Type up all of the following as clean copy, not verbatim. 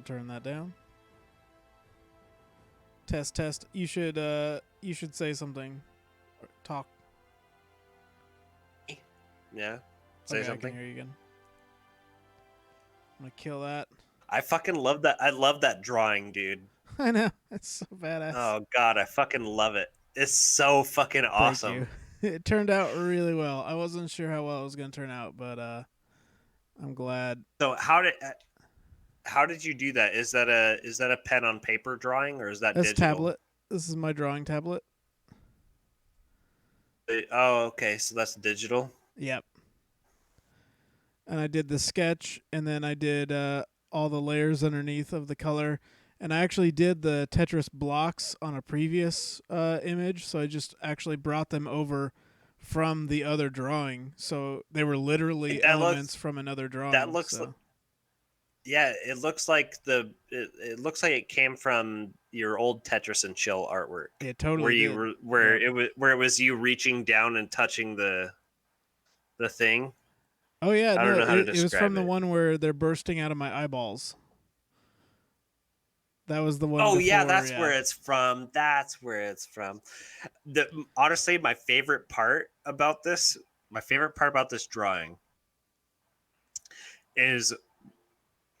I'll turn that down. Test, test. You should say something. Talk. Yeah. Say okay, something. I can hear you again. I'm gonna kill that. I fucking love that. I love that drawing, dude. I know. It's so badass. Oh god, I fucking love it. It's so fucking awesome. Thank you. It turned out really well. I wasn't sure how well it was gonna turn out, but I'm glad. So how did you do that? Is that a pen on paper drawing or is that That's digital? tablet. This is my drawing tablet. Oh, okay. So that's digital. Yep. And I did the sketch, and then I did all the layers underneath of the color. And I actually did the Tetris blocks on a previous image, so I just actually brought them over from the other drawing. So they were literally elements from another drawing. That looks like, yeah, it looks like it looks like it came from your old Tetris and Chill artwork. It totally where you did. were where it was you reaching down and touching the thing. Oh yeah, I don't know how to it was from the describe it. one where they're bursting out of my eyeballs. That was the one. Oh before, yeah, that's where it's from. That's where it's from. Honestly, my favorite part about this drawing is,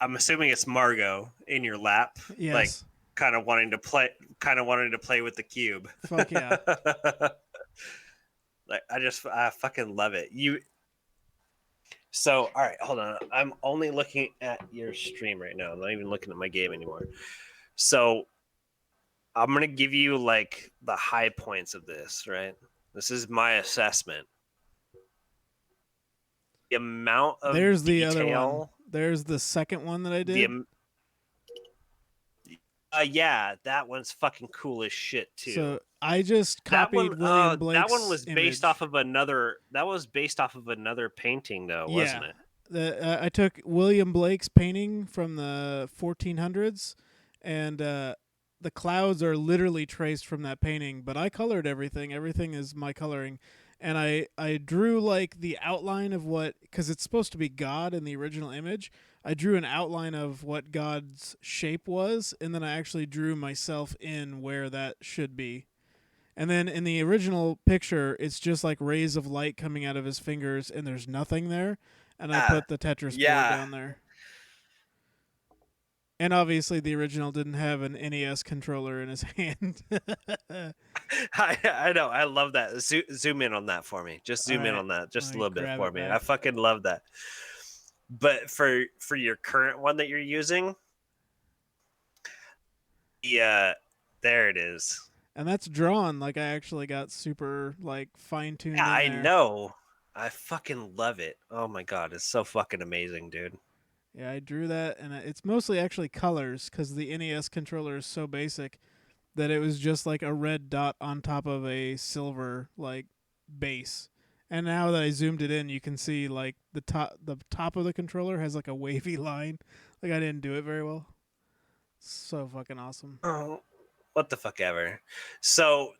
I'm assuming it's Margot in your lap, Yes. like kind of wanting to play with the cube. Fuck yeah. Like I fucking love it. So, all right, hold on. I'm only looking at your stream right now. I'm not even looking at my game anymore. So, I'm going to give you like the high points of this, right? This is my assessment. The amount of There's detail. the other one. There's the second one that I did. Yeah, that one's fucking cool as shit too. So I just copied William Blake's That one was based image. off of another. That was based off of another painting, though, wasn't it? I took William Blake's painting from the 1400s, and the clouds are literally traced from that painting. But I colored everything. Everything is my coloring, and I drew like the outline of what, because it's supposed to be God in the original image. I drew an outline of what God's shape was, and then I actually drew myself in where that should be. And then in the original picture, it's just like rays of light coming out of his fingers, and there's nothing there. And I put the Tetris board down there. And obviously, the original didn't have an NES controller in his hand. I know. I love that. Zoom in on that for me. Just zoom in on that just a little bit for me. I fucking love that. But for your current one that you're using, yeah, there it is. And that's drawn. Like, I actually got super like fine-tuned. Yeah, I know. I fucking love it. Oh my god, it's so fucking amazing, dude. Yeah, I drew that, and it's mostly actually colors, because the NES controller is so basic that it was just like a red dot on top of a silver like base. And now that I zoomed it in, you can see like the top of the controller has like a wavy line. Like, I didn't do it very well. So fucking awesome. Oh, what the fuck ever. So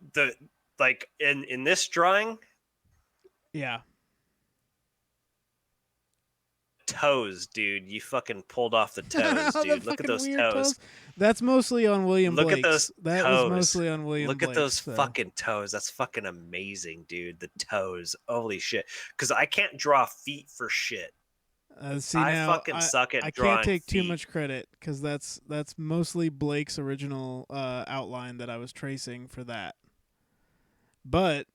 in this drawing, yeah, toes, dude. You fucking pulled off the toes, dude. Look at those toes. That's mostly on William Blake's. Look at those that toes. Was mostly on William Look Blake's, at those fucking toes. That's fucking amazing, dude. The toes. Holy shit. Because I can't draw feet for shit. See, I now, fucking suck at drawing. I can't take feet. too much credit, because that's mostly Blake's original outline that I was tracing for that. But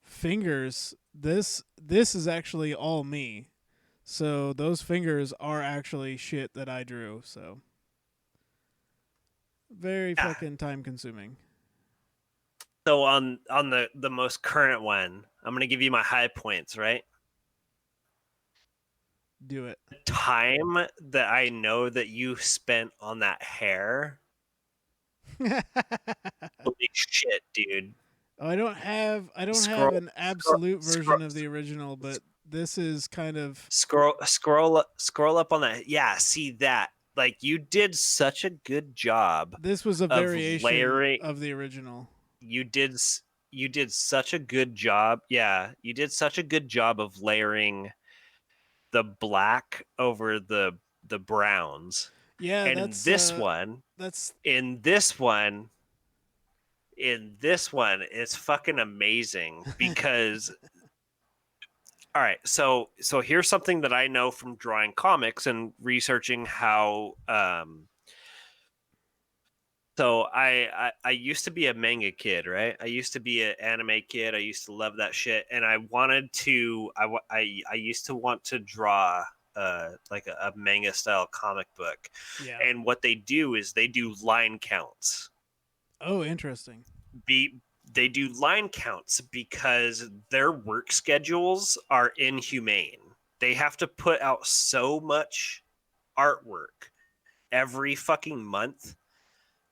fingers, this is actually all me. So those fingers are actually shit that I drew. So very fucking time consuming. So on the most current one, I'm gonna give you my high points, right? Do it. The time that I know that you spent on that hair. Holy shit, dude. Oh, I don't have an absolute version of the original, but this is kind of scroll up on that. Yeah, see that. Like, you did such a good job. This was a variation layering of the original. You did such a good job. Yeah, you did such a good job of layering the black over the browns. Yeah, And that's in this one, it's fucking amazing because all right, so here's something that I know from drawing comics and researching how so I used to be a manga kid, right? I used to be an anime kid. I used to love that shit, and I wanted to. I used to want to draw like a manga style comic book, yeah. and what they do is they do line counts. Oh, interesting. Be They do line counts because their work schedules are inhumane. They have to put out so much artwork every fucking month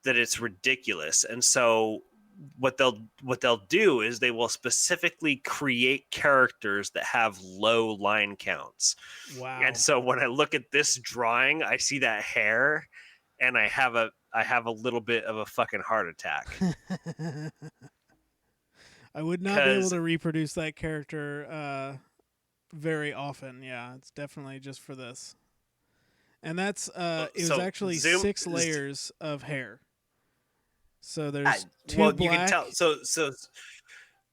that it's ridiculous. And so what they'll do is they will specifically create characters that have low line counts. And Wow. so when I look at this drawing, I see that hair and I have a little bit of a fucking heart attack I would not be able cuz to reproduce that character very often. Yeah, it's definitely just for this. And that's it was so actually zoom 6 layers of hair. So uh, there's two well you can tell black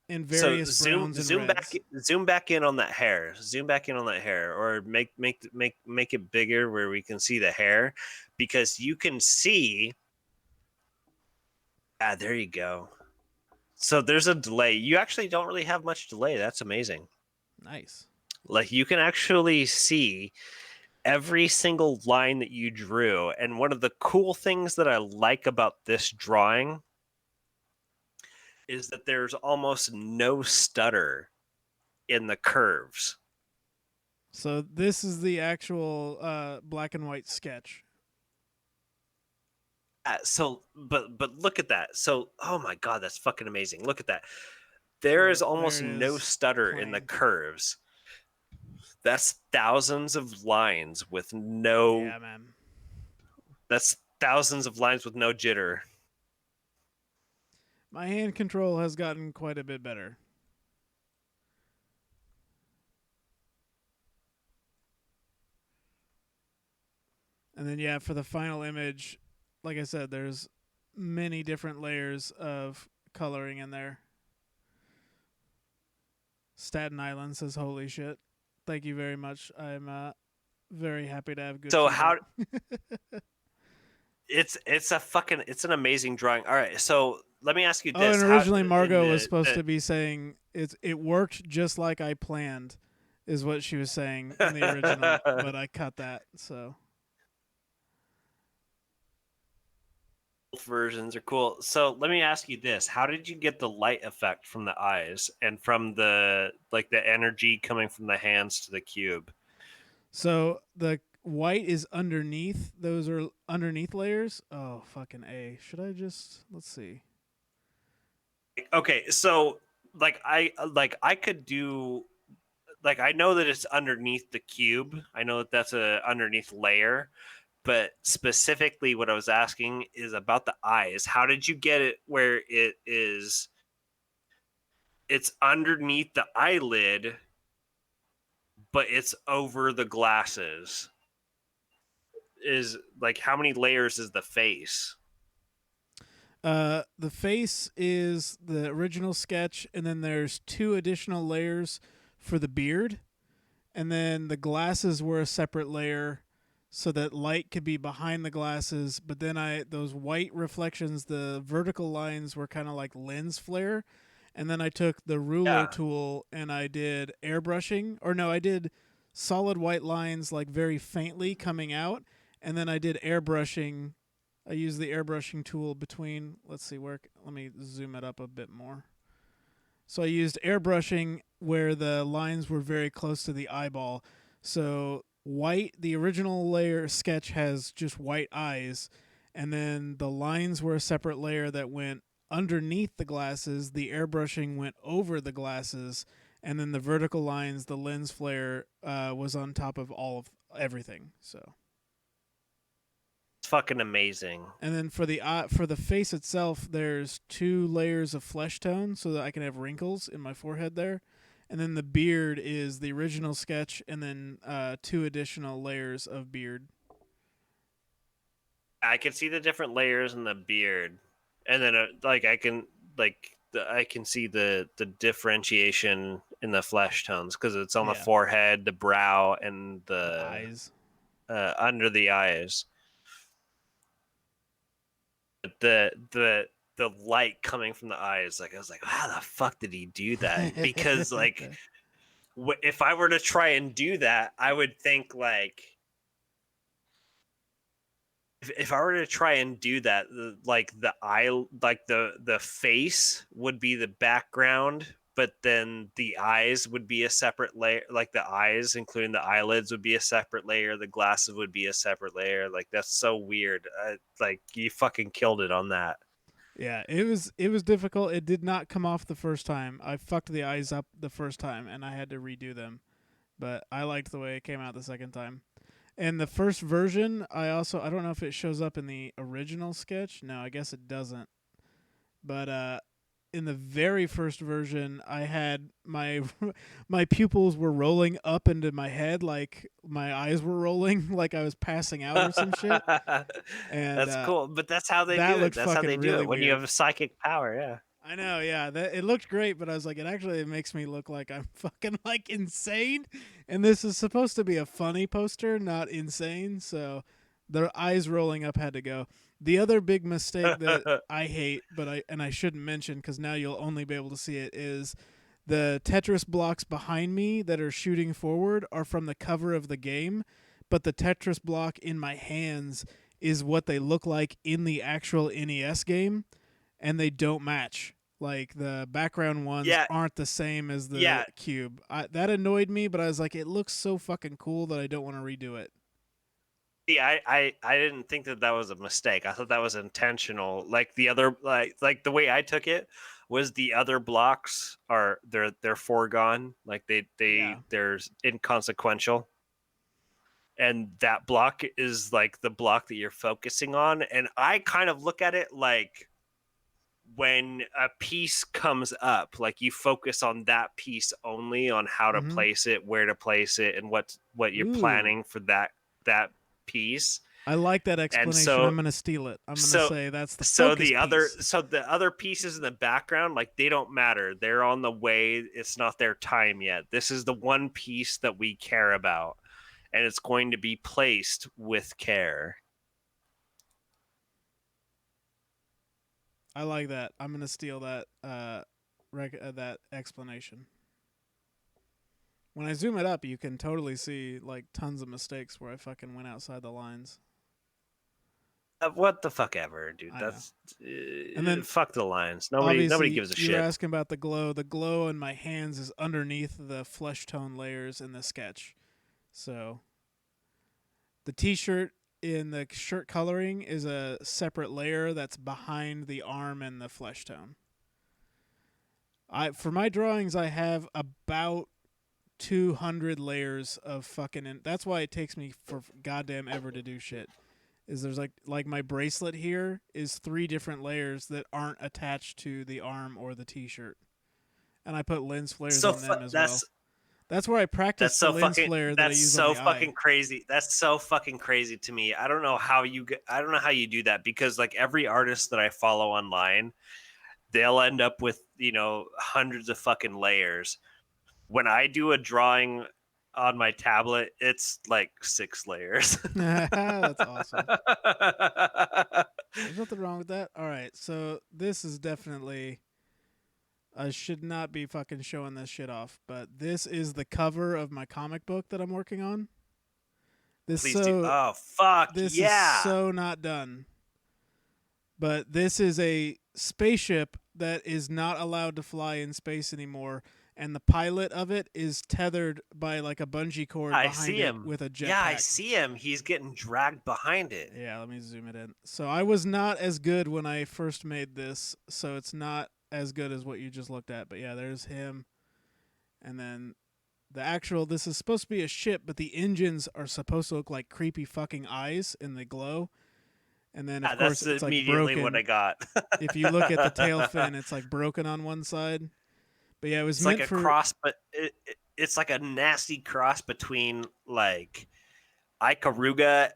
and so various zoom browns and zoom back reds. zoom back in on that hair. Zoom back in on that hair, or make it bigger where we can see the hair, because you can see. Ah, there you go. So there's a delay. You actually don't really have much delay. That's amazing. Nice. Like you can actually see every single line that you drew. And one of the cool things that I like about this drawing is that there's almost no stutter in the curves. So this is the actual black and white sketch. But look at that. So oh my god, that's fucking amazing. Look at that. There is Yep, there almost it no is. stutter in the Plain. curves. That's thousands of lines with no. Yeah, man. That's thousands of lines with no jitter. My hand control has gotten quite a bit better. And then yeah, for the final image, like I said, there's many different layers of coloring in there. Staten Island says, "Holy shit! Thank you very much. I'm very happy to have good So feedback." how it's an amazing drawing. All right, so let me ask you Oh, and this: how originally in Margot was supposed to be saying it worked just like I planned, is what she was saying in the original, but I cut that. So versions are cool. So let me ask you this: how did you get the light effect from the eyes and from the like the energy coming from the hands to the cube? the white is underneath. Those are underneath layers. Oh fucking a! Should I just let's see? Okay, so I could do like I know that it's underneath the cube. I know that that's a underneath layer, but specifically what I was asking is about the eyes. How did you get it where it's underneath the eyelid, but it's over the glasses? Is like how many layers is the face? The face is the original sketch, and then there's two additional layers for the beard, and then the glasses were a separate layer so that light could be behind the glasses. But then those white reflections, the vertical lines were kind of like lens flare, and then I took the ruler Yeah. tool and I did airbrushing, or no, I did solid white lines like very faintly coming out, and then I did airbrushing. I used the airbrushing tool between. Let's see where. Let me zoom it up a bit more. So I used airbrushing where the lines were very close to the eyeball. So white, the original layer sketch has just white eyes, and then the lines were a separate layer that went underneath the glasses. The airbrushing went over the glasses, and then the vertical lines, the lens flare, was on top of all of everything. So It's fucking amazing. and then for the face itself, there's two layers of flesh tone so that I can have wrinkles in my forehead there. And then the beard is the original sketch, and then two additional layers of beard. I can see the different layers in the beard, and then like I can see the differentiation in the flesh tones because it's on the Yeah, forehead, the brow, and the the eyes. under the eyes. The light coming from the eyes, like I was like, how the fuck did he do that? Because like, if I were to try and do that, I would think like, if I were to try and do that, like the eye, like the face would be the background, but then the eyes would be a separate layer. Like the eyes, including the eyelids, would be a separate layer. The glasses would be a separate layer. Like that's so weird. Like you fucking killed it on that. Yeah, it was difficult. It did not come off the first time. I fucked the eyes up the first time, and I had to redo them. But I liked the way it came out the second time. And the first version, I don't know if it shows up in the original sketch. No, I guess it doesn't. But in the very first version, I had my my pupils were rolling up into my head, like my eyes were rolling, like I was passing out or some shit. And That's cool, but that's how they that do looked it. That's how fucking they do really it when you weird. have a psychic power. Yeah. I know, yeah. It looked great, but I was like, it actually makes me look like I'm fucking like insane. And this is supposed to be a funny poster, not insane. So the eyes rolling up had to go. The other big mistake that I hate, I shouldn't mention because now you'll only be able to see it, is the Tetris blocks behind me that are shooting forward are from the cover of the game, but the Tetris block in my hands is what they look like in the actual NES game, and they don't match. Like the background ones Yeah, aren't the same as the yeah. cube. That annoyed me, but I was like, it looks so fucking cool that I don't want to redo it. See, I didn't think that that was a mistake. I thought that was intentional. Like the other, like the way I took it was the other blocks are they're foregone. Like Yeah. they're inconsequential, and that block is like the block that you're focusing on. And I kind of look at it like when a piece comes up, like you focus on that piece only, on how to Mm-hmm. place it, where to place it, and what you're Ooh. planning for that piece. I like that And explanation. so I'm gonna steal it. I'm gonna so say that's the so focus the other piece. so the other pieces in the background, like they don't matter. They're on the way. It's not their time yet. This is the one piece that we care about, and it's going to be placed with care. I like that. I'm gonna steal that that explanation. When I zoom it up, you can totally see like tons of mistakes where I fucking went outside the lines. What the fuck ever, dude. I know. That's And then fuck the lines. Nobody obviously gives a you were shit. asking about the glow. The glow in my hands is underneath the flesh tone layers in the sketch. So the t-shirt in the shirt coloring is a separate layer that's behind the arm and the flesh tone. I for my drawings I have about 200 layers of fucking that's why it takes me for goddamn ever to do shit. Is there's like my bracelet here is 3 different layers that aren't attached to the arm or the t-shirt. And I put lens flares So on them as well. that's That's where I That's practice the so lens fucking flare that I that's use on so the eye. fucking crazy. That's so fucking crazy to me. I don't know how I don't know how you do that because like every artist that I follow online, they'll end up with, hundreds of fucking layers. When I do a drawing on my tablet, it's like 6 layers. That's awesome. There's nothing wrong with that. All right, so this is definitely I should not be fucking showing this shit off, but this is the cover of my comic book that I'm working on. This Please do. so Oh fuck this is yeah. so not done. But this is a spaceship that is not allowed to fly in space anymore, and the pilot of it is tethered by like a bungee cord I behind see it him. with a Yeah, I jetpack. see him. He's getting dragged behind it. Yeah, let me zoom it in. So I was not as good when I first made this, so it's not as good as what you just looked at. But yeah, there's him. And then the actual this is supposed to be a ship, but the engines are supposed to look like creepy fucking eyes in the glow. And then of Yeah, course that's it's like immediately what I broken. got. If you look at the tail fin, it's like broken on one side. But yeah, it was It's like meant a for cross, but it's like a nasty cross between like Ikaruga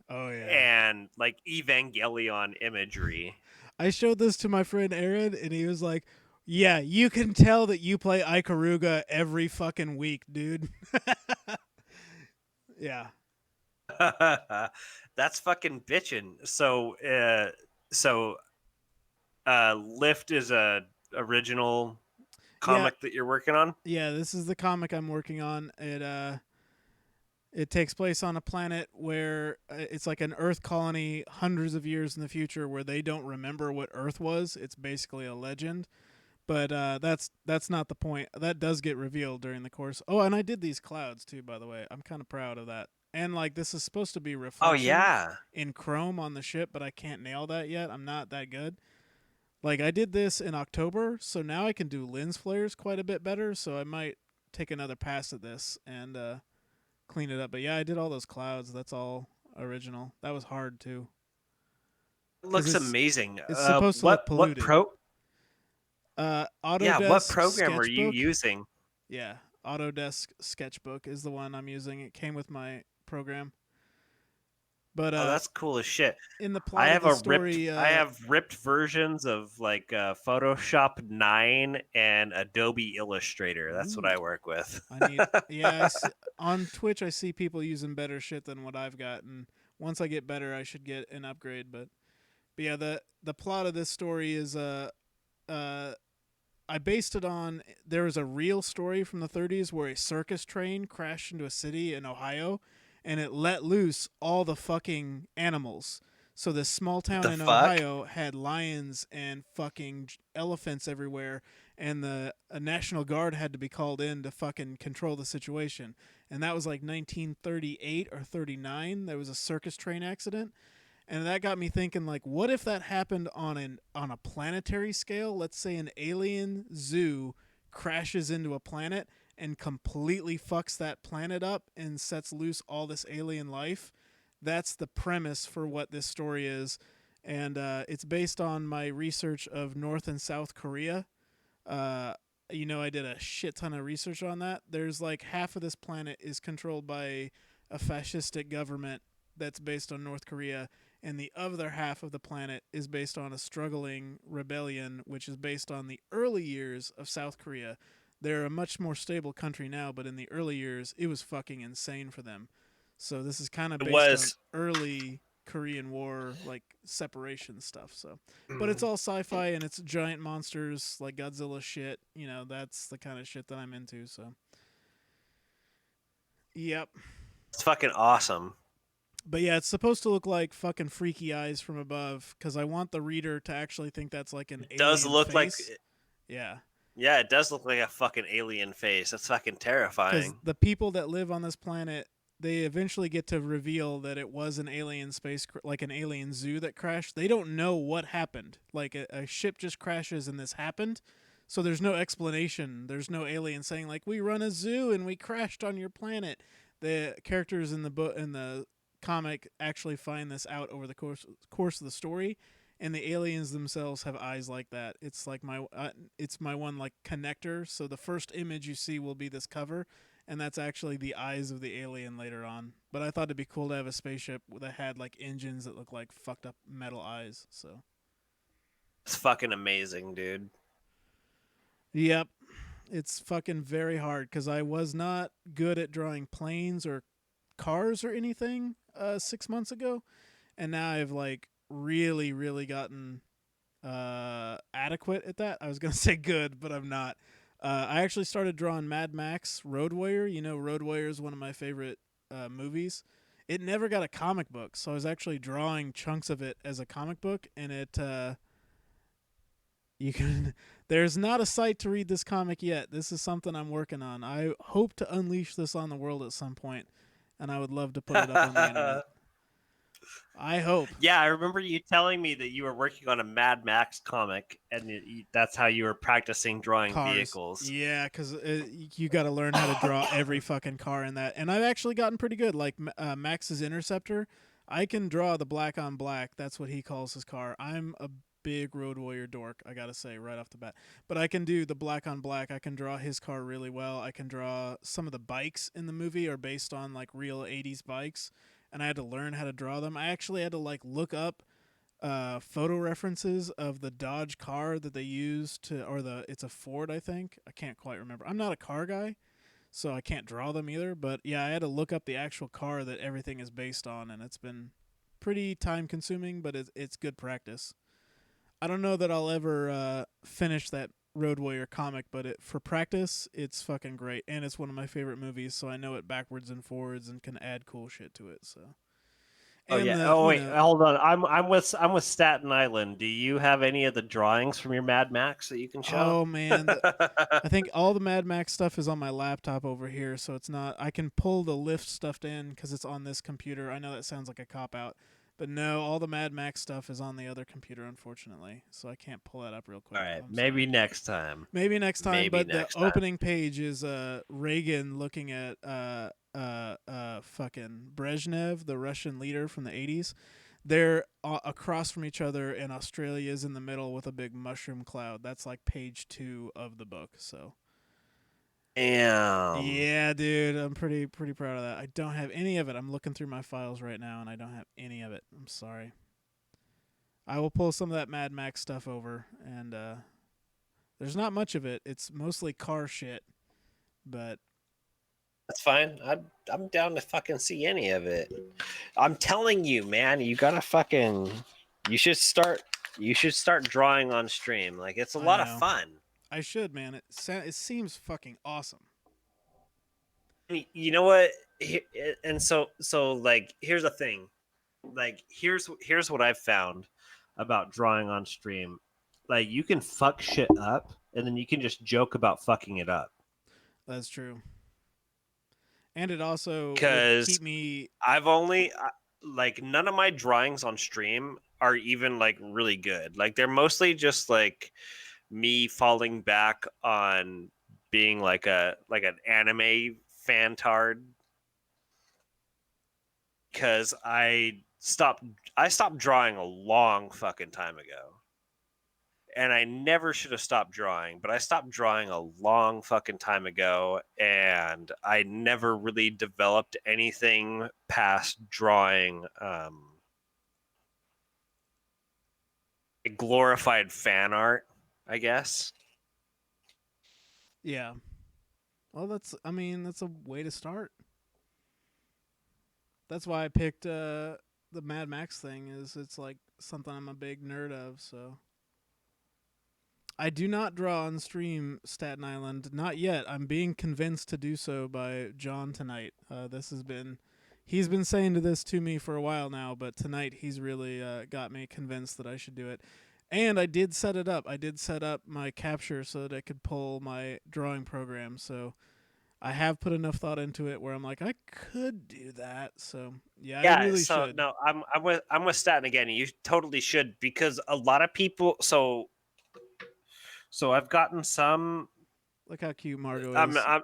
Oh yeah. and like Evangelion imagery. I showed this to my friend Aaron, and he was like, "Yeah, you can tell that you play Ikaruga every fucking week, dude." Yeah, That's fucking bitchin'. So Lift is a original yeah, comic that you're working on. yeah. This is the comic I'm working on. It takes place on a planet where it's like an Earth colony hundreds of years in the future where they don't remember what Earth was. It's basically a legend. But that's not the point. That does get revealed during the course. Oh, and I did these clouds too, by the way. I'm kind of proud of that. And like this is supposed to be Oh reflection yeah. in chrome on the ship, but I can't nail that yet. I'm not that good. Like I did this in October, so now I can do lens flares quite a bit better. So I might take another pass at this and clean it up. But yeah, I did all those clouds. That's all original. That was hard too, It because looks amazing. it's supposed to look What polluted. pro? Yeah, what Autodesk program are you Sketchbook. using? Yeah, Autodesk Sketchbook is the one I'm using. It came with my program. But Oh, that's cool as shit. in the plot of the story, I have ripped versions of like Photoshop 9 and Adobe Illustrator. That's what ooh, I work with. I need. Yeah, on Twitch I see people using better shit than what I've got, and once I get better, I should get an upgrade. But yeah, the plot of this story is uh I based it on there was a real story from the 30s where a circus train crashed into a city in Ohio and it let loose all the fucking animals. So this small What town the in fuck? Ohio had lions and fucking elephants everywhere, and the a National Guard had to be called in to fucking control the situation. And that was like 1938 or 39. There was a circus train accident, and that got me thinking, like, what if that happened on a planetary scale? Let's say an alien zoo crashes into a planet and completely fucks that planet up and sets loose all this alien life. That's the premise for what this story is, and it's based on my research of North and South Korea. uh, I did a shit ton of research on that. There's like half of this planet is controlled by a fascistic government that's based on North Korea, and the other half of the planet is based on a struggling rebellion, which is based on the early years of South Korea. They're a much more stable country now, but in the early years, it was fucking insane for them. So this is kind of It based on was. early Korean War, like separation stuff. So but it's all sci-fi and it's giant monsters like Godzilla shit. That's the kind of shit that I'm into. So, yep. It's fucking awesome. But yeah, it's supposed to look like fucking freaky eyes from above because I want the reader to actually think that's like an It does alien look like. face. Yeah, Yeah, it does look like a fucking alien face. That's fucking because terrifying. the people that live on this planet, they eventually get to reveal that it was an alien like an alien zoo that crashed. They don't know what happened. Like a ship just crashes and this happened. So there's no explanation. There's no alien saying like we run a zoo and we crashed on your planet. The characters in the book in the comic actually find this out over the course of the story, and the aliens themselves have eyes like that. It's my one like connector. So the first image you see will be this cover, and that's actually the eyes of the alien later on. But I thought it'd be cool to have a spaceship that had like engines that look like fucked up metal eyes. So It's fucking amazing, dude. yep, it's fucking very hard because I was not good at drawing planes or cars or anything 6 months ago, and now I've like really, really gotten adequate at that. I was gonna say good, but I'm not. I actually started drawing Mad Max Road Warrior. Road Warrior is one of my favorite movies. It never got a comic book, so I was actually drawing chunks of it as a comic book, and it you can. There's not a site to read this comic yet. This is something I'm working on. I hope to unleash this on the world at some point, and I would love to put it up on the internet. I hope. Yeah, I remember you telling me that you were working on a Mad Max comic, and that's how you were practicing drawing Cars. vehicles. Yeah, because you got to learn how to draw every fucking car in that. And I've actually gotten pretty good. Like Max's Interceptor, I can draw the black on black. That's what he calls his car. I'm a big Road Warrior dork, I got to say, right off the bat. But I can do the black on black. I can draw his car really well. I can draw some of the bikes in the movie are based on like real 80s bikes. and I had to learn how to draw them. I actually had to like look up photo references of the Dodge car that they use to, or the it's a Ford, I think. I can't quite remember. I'm not a car guy, so I can't draw them either. But yeah, I had to look up the actual car that everything is based on, and it's been pretty time consuming, but it's good practice. I don't know that I'll ever finish that Road Warrior comic, but for practice, it's fucking great, and it's one of my favorite movies, so I know it backwards and forwards and can add cool shit to it. So, Oh and yeah. the Oh you wait, know, hold on. I'm with Staten Island. Do you have any of the drawings from your Mad Max that you can show? oh man, I think all the Mad Max stuff is on my laptop over here, so it's not. I can pull the lift stuff in because it's on this computer. I know that sounds like a cop out, but no, all the Mad Max stuff is on the other computer, unfortunately. So I can't pull that up real All quick. right, I'm maybe sorry. next time. Maybe next time. Maybe But the next time. opening page is Reagan looking at fucking Brezhnev, the Russian leader from the 80s. They're across from each other, and Australia's in the middle with a big mushroom cloud. That's like page 2 of the book. So Damn. yeah, dude, I'm pretty proud of that. I don't have any of it. I'm looking through my files right now, and I don't have any of it. I'm sorry. I will pull some of that Mad Max stuff over, and there's not much of it. It's mostly car shit, but That's fine. I'm down to fucking see any of it. I'm telling you, man, you gotta fucking. You should start. You should start drawing on stream. Like it's a I lot of know fun. I should, man. It seems fucking awesome. You know what? And so like here's the thing. Like here's what I've found about drawing on stream. Like you can fuck shit up, and then you can just joke about fucking it up. That's true, and it also would Because keep me. I've only like none of my drawings on stream are even like really good. Like they're mostly just like me falling back on being like an anime fantard because I stopped drawing a long fucking time ago. And I never should have stopped drawing, but I stopped drawing a long fucking time ago, and I never really developed anything past drawing glorified fan art, I guess. Yeah. Well, that's. I mean, that's a way to start. That's why I picked the Mad Max thing. Is it's like something I'm a big nerd of. So I do not draw on stream Staten Island. Not yet. I'm being convinced to do so by John tonight. This has been. He's been saying this to me for a while now, but tonight he's really got me convinced that I should do it. And I did set it up. I did set up my capture so that I could pull my drawing program. So I have put enough thought into it where I'm like, I could do that. So yeah, I Yeah, really so should. no, I'm with Staten again. You totally should because a lot of people. So I've gotten some. Look how cute Margot is. I'm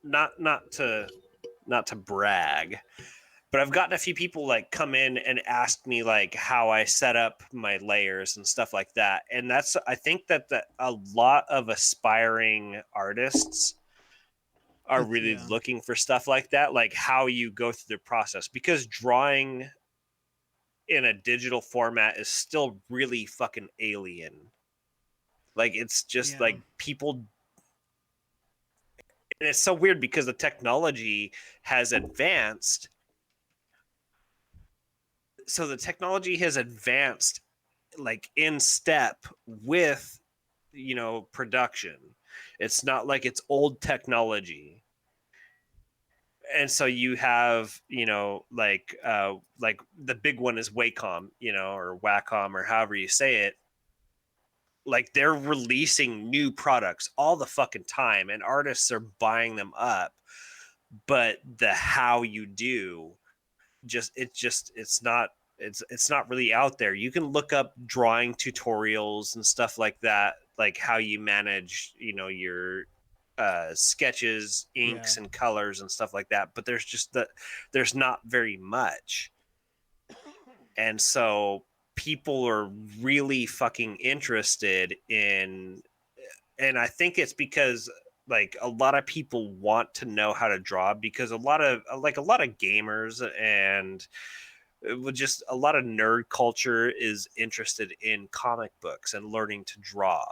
not to brag, but I've gotten a few people like come in and ask me like how I set up my layers and stuff like that. And that's I think that a lot of aspiring artists are It's really yeah, looking for stuff like that, like how you go through the process because drawing in a digital format is still really fucking alien. Like it's just yeah, like people and it's so weird because the technology has advanced. So the technology has advanced like in step with production. It's not like it's old technology. And so you have like the big one is Wacom, or Wacom, or however you say it. Like they're releasing new products all the fucking time and artists are buying them up, but the how you do it's not really out there. You can look up drawing tutorials and stuff like that, like how you manage your sketches, yeah, inks, and colors and stuff like that, but there's not very much. And so people are really fucking interested in, and I think it's because like a lot of people want to know how to draw because a lot of gamers and just a lot of nerd culture is interested in comic books and learning to draw.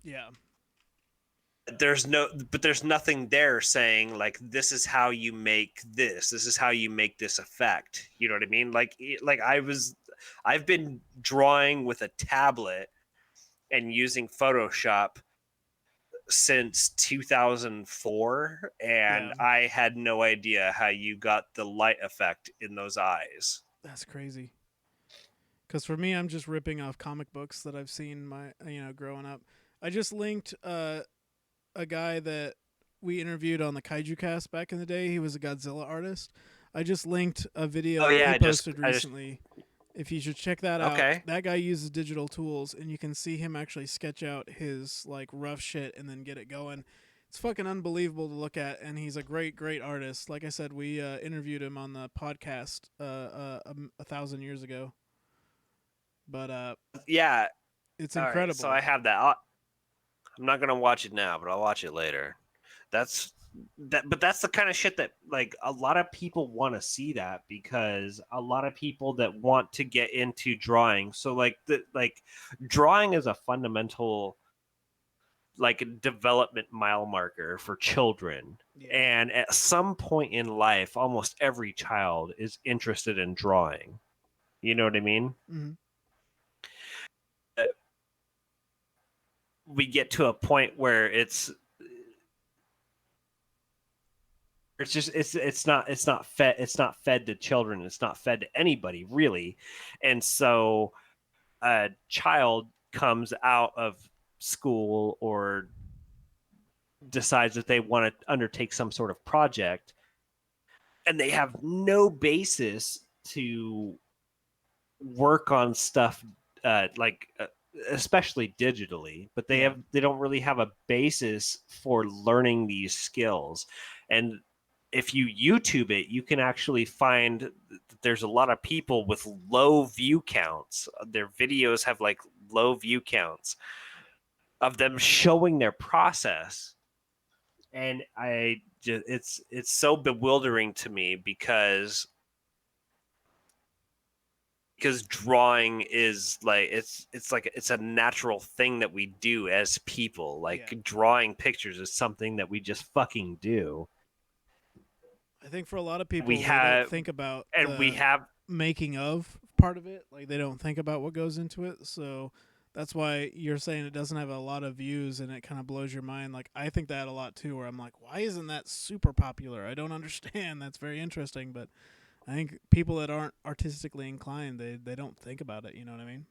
Yeah. There's nothing there saying like this is how you make this is how you make this effect, you know what I mean? Like I've been drawing with a tablet and using Photoshop since 2004, Yeah. and I had no idea how you got the light effect in those eyes. That's crazy. Because for me, I'm just ripping off comic books that I've seen growing up. I just linked a guy that we interviewed on the Kaiju Cast back in the day. He was a Godzilla artist. I just linked a Oh video that yeah, he I just posted I just recently. If you should check that out, okay. that guy uses digital tools, and you can see him actually sketch out his like rough shit and then get it going. It's fucking unbelievable to look at, and he's a great, great artist. Like I said, we interviewed him on the podcast 1,000 years ago, but Yeah, it's all right. So incredible. I have that. I'm not gonna watch it now, but I'll watch it later. That's but that's the kind of shit that like a lot of people want to see that because a lot of people that want to get into drawing. So like drawing is a fundamental like development mile marker for children. Yeah. And at some point in life, almost every child is interested in drawing. You know what I mean? Mm-hmm. Uh, We get to a point where it's not fed to children, it's not fed to anybody really. And so a child comes out of school or decides that they want to undertake some sort of project and they have no basis to work on stuff especially digitally, but Yeah. they don't really have a basis for learning these skills. And if you YouTube it, you can actually find that there's a lot of people with low view counts. Their videos have like low view counts of them showing their process. And it's so bewildering to me because drawing is like it's a natural thing that we do as people. Yeah. Like drawing pictures is something that we just fucking do. I think for a lot of We people, they don't have think about and we the have making of part of it. Like they don't think about what goes into it. So that's why you're saying it doesn't have a lot of views and it kind of blows your mind. Like I think that a lot too, where I'm like, why isn't that super popular? I don't understand. That's very interesting, but I think people that aren't artistically inclined, they don't think about it. You know what I mean?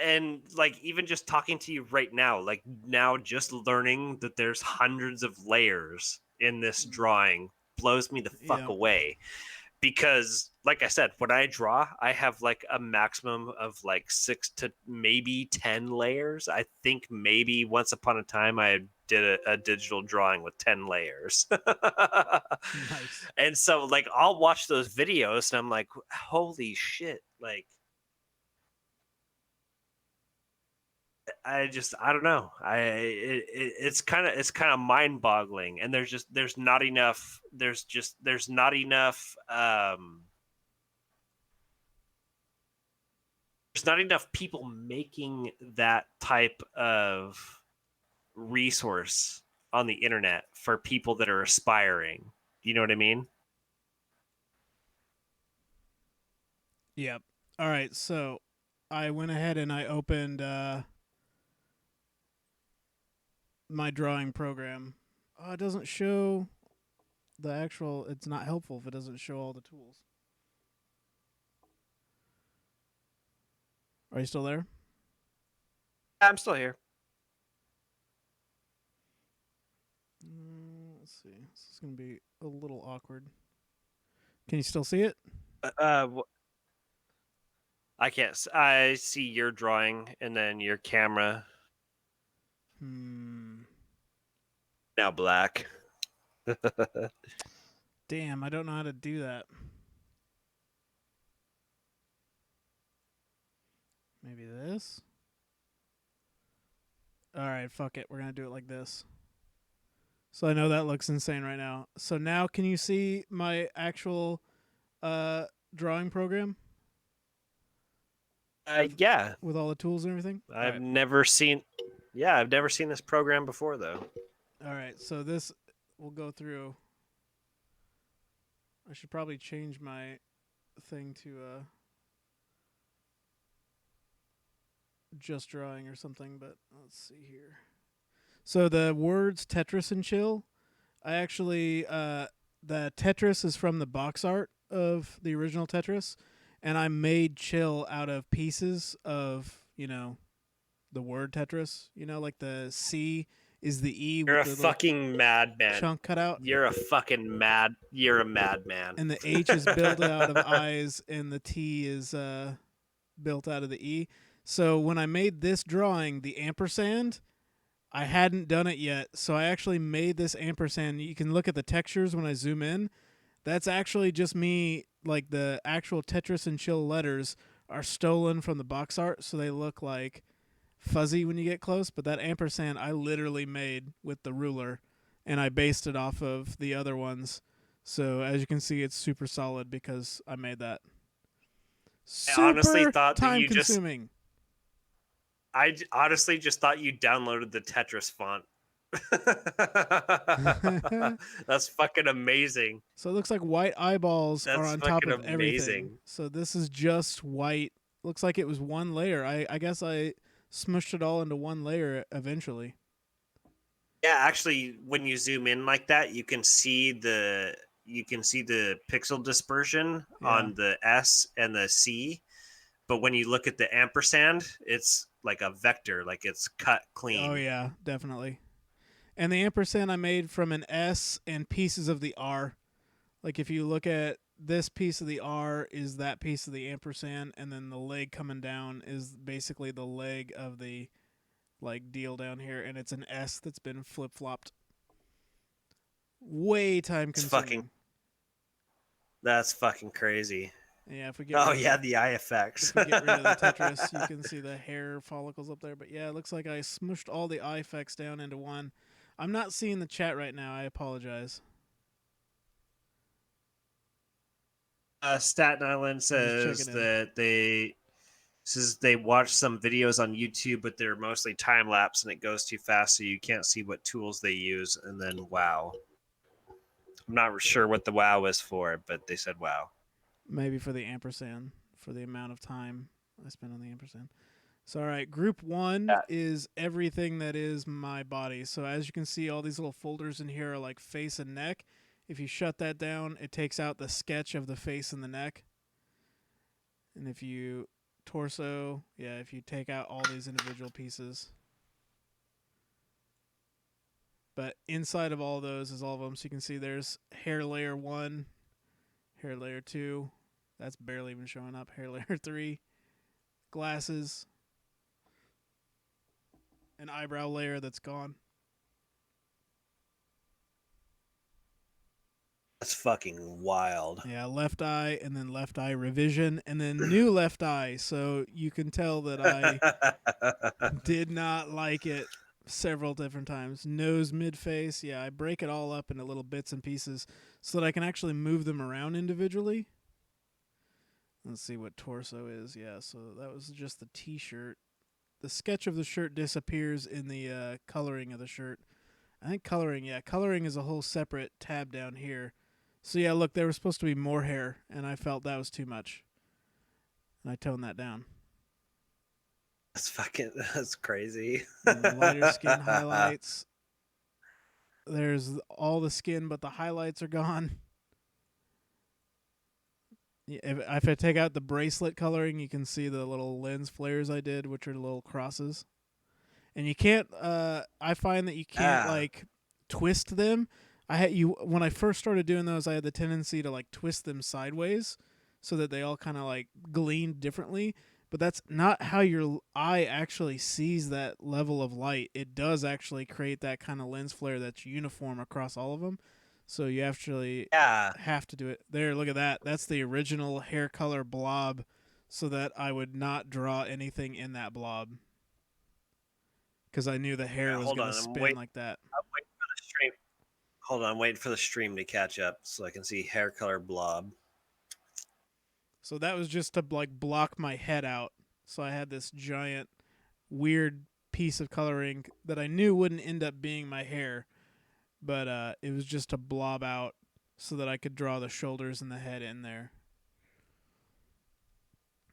and like even just talking to you right now, like now just learning that there's hundreds of layers in this Mm. drawing blows me the fuck Yeah. away. Because like I said, when I draw, I have like a maximum of like 6 to maybe 10 layers. I think maybe once upon a time I did a digital drawing with 10 layers. Nice. And so like I'll watch those videos and I'm like, holy shit, like I don't know. It's kind of mind boggling, and there's not enough there's not enough people making that type of resource on the internet for people that are aspiring. You know what I mean? Yep. All right. So I went ahead and I opened my drawing program. Oh, it doesn't show the actual. It's not helpful if it doesn't show all the tools. Are you still there? I'm still here. Let's see. This is gonna be a little awkward. Can you still see it? I can't. I see your drawing and then your camera Hmm. now black. Damn, I don't know how to do that. Maybe this. All right, fuck it. We're gonna do it like this. So I know that looks insane right now. So now can you see my actual uh drawing program with Yeah, all the tools and everything? All I've right. never seen. Yeah, I've never seen this program before though. All right. So this will go through. I should probably change my thing to just drawing or something, but let's see here. So the words Tetris and chill, I actually the Tetris is from the box art of the original Tetris, and I made chill out of pieces of the word Tetris. Like the C is the E You're with a the little fucking madman. chunk cut out, You're a fucking mad. You're a madman. and the H is built out of eyes, and the T is built out of the E. So when I made this drawing, the ampersand, I hadn't done it yet, so I actually made this ampersand. You can look at the textures when I zoom in. That's actually just me. Like the actual Tetris and chill letters are stolen from the box art, so they look like fuzzy when you get close. But that ampersand I literally made with the ruler, and I based it off of the other ones. So as you can see, it's super solid because I made that. I honestly Super thought that time you just. consuming. Honestly just thought you downloaded the Tetris font. That's fucking amazing. So it looks like white eyeballs are That's on top fucking of everything. amazing. So this is just white. Looks like it was one layer. I guess I smushed it all into one layer eventually. Yeah, actually, when you zoom in like that, you can see the pixel dispersion Yeah. on the S and the C. But when you look at the ampersand, it's like a vector, like it's cut Oh clean. yeah, definitely. And the ampersand I made from an S and pieces of the R. Like if you look at this piece of the R is that piece of the ampersand, and then the leg coming down is basically the leg of the like deal down here, and it's an S that's been flip flopped. Way time It's fucking consuming. that's fucking crazy. Yeah, if we get Oh rid of yeah, the the eye effects. if we get rid of the Tetris, you can see the hair follicles up there. But yeah, it looks like I smushed all the eye effects down into one. I'm not seeing the chat right now. I apologize. Staten Island I'm just checking says in. that they watch some videos on YouTube, but they're mostly time lapse and it goes too fast, so you can't see what tools they use. And then wow, I'm not sure what the wow is for, but they said wow. Maybe for the ampersand, for the amount of time I spent on the ampersand. So, all right, group one Yeah, is everything that is my body. So, as you can see, all these little folders in here are like face and neck. If you shut that down, it takes out the sketch of the face and the neck. And if you torso, yeah, if you take out all these individual pieces. But inside of all those is all of them. So you can see there's hair layer one, hair layer two. That's barely even showing up. Hair layer three, glasses, an eyebrow layer that's gone. that's fucking wild. Yeah, left eye and then left eye revision and then new left eye. So you can tell that I did not like it several different times. Nose, mid face. Yeah, I break it all up into little bits and pieces so that I can actually move them around individually. Let's see what torso is. Yeah, so that was just the t shirt. The sketch of the shirt disappears in the coloring of the shirt. I think coloring, yeah, coloring is a whole separate tab down here. So yeah, look, there was supposed to be more hair, and I felt that was too much, and I toned that down. That's crazy. And then lighter skin highlights. There's all the skin, but the highlights are gone. Yeah, if I take out the bracelet coloring, you can see the little lens flares I did, which are little crosses. And you can't. I find that you can't Ah, like twist them. I had you when I first started doing those. I had the tendency to like twist them sideways, so that they all kind of like gleamed differently. But that's not how your eye actually sees that level of light. It does actually create that kind of lens flare that's uniform across all of them. So you actually yeah. have to do it. There, look at that. That's the original hair color blob, so that I would not draw anything in that blob. because I knew the hair Yeah, was hold gonna on. I'm spin waiting. like that. I'm waiting for the stream. Hold on, waiting for the stream to catch up so I can see hair color blob. So that was just to like block my head out. So I had this giant weird piece of coloring that I knew wouldn't end up being my hair, but it was just to blob out so that I could draw the shoulders and the head in there.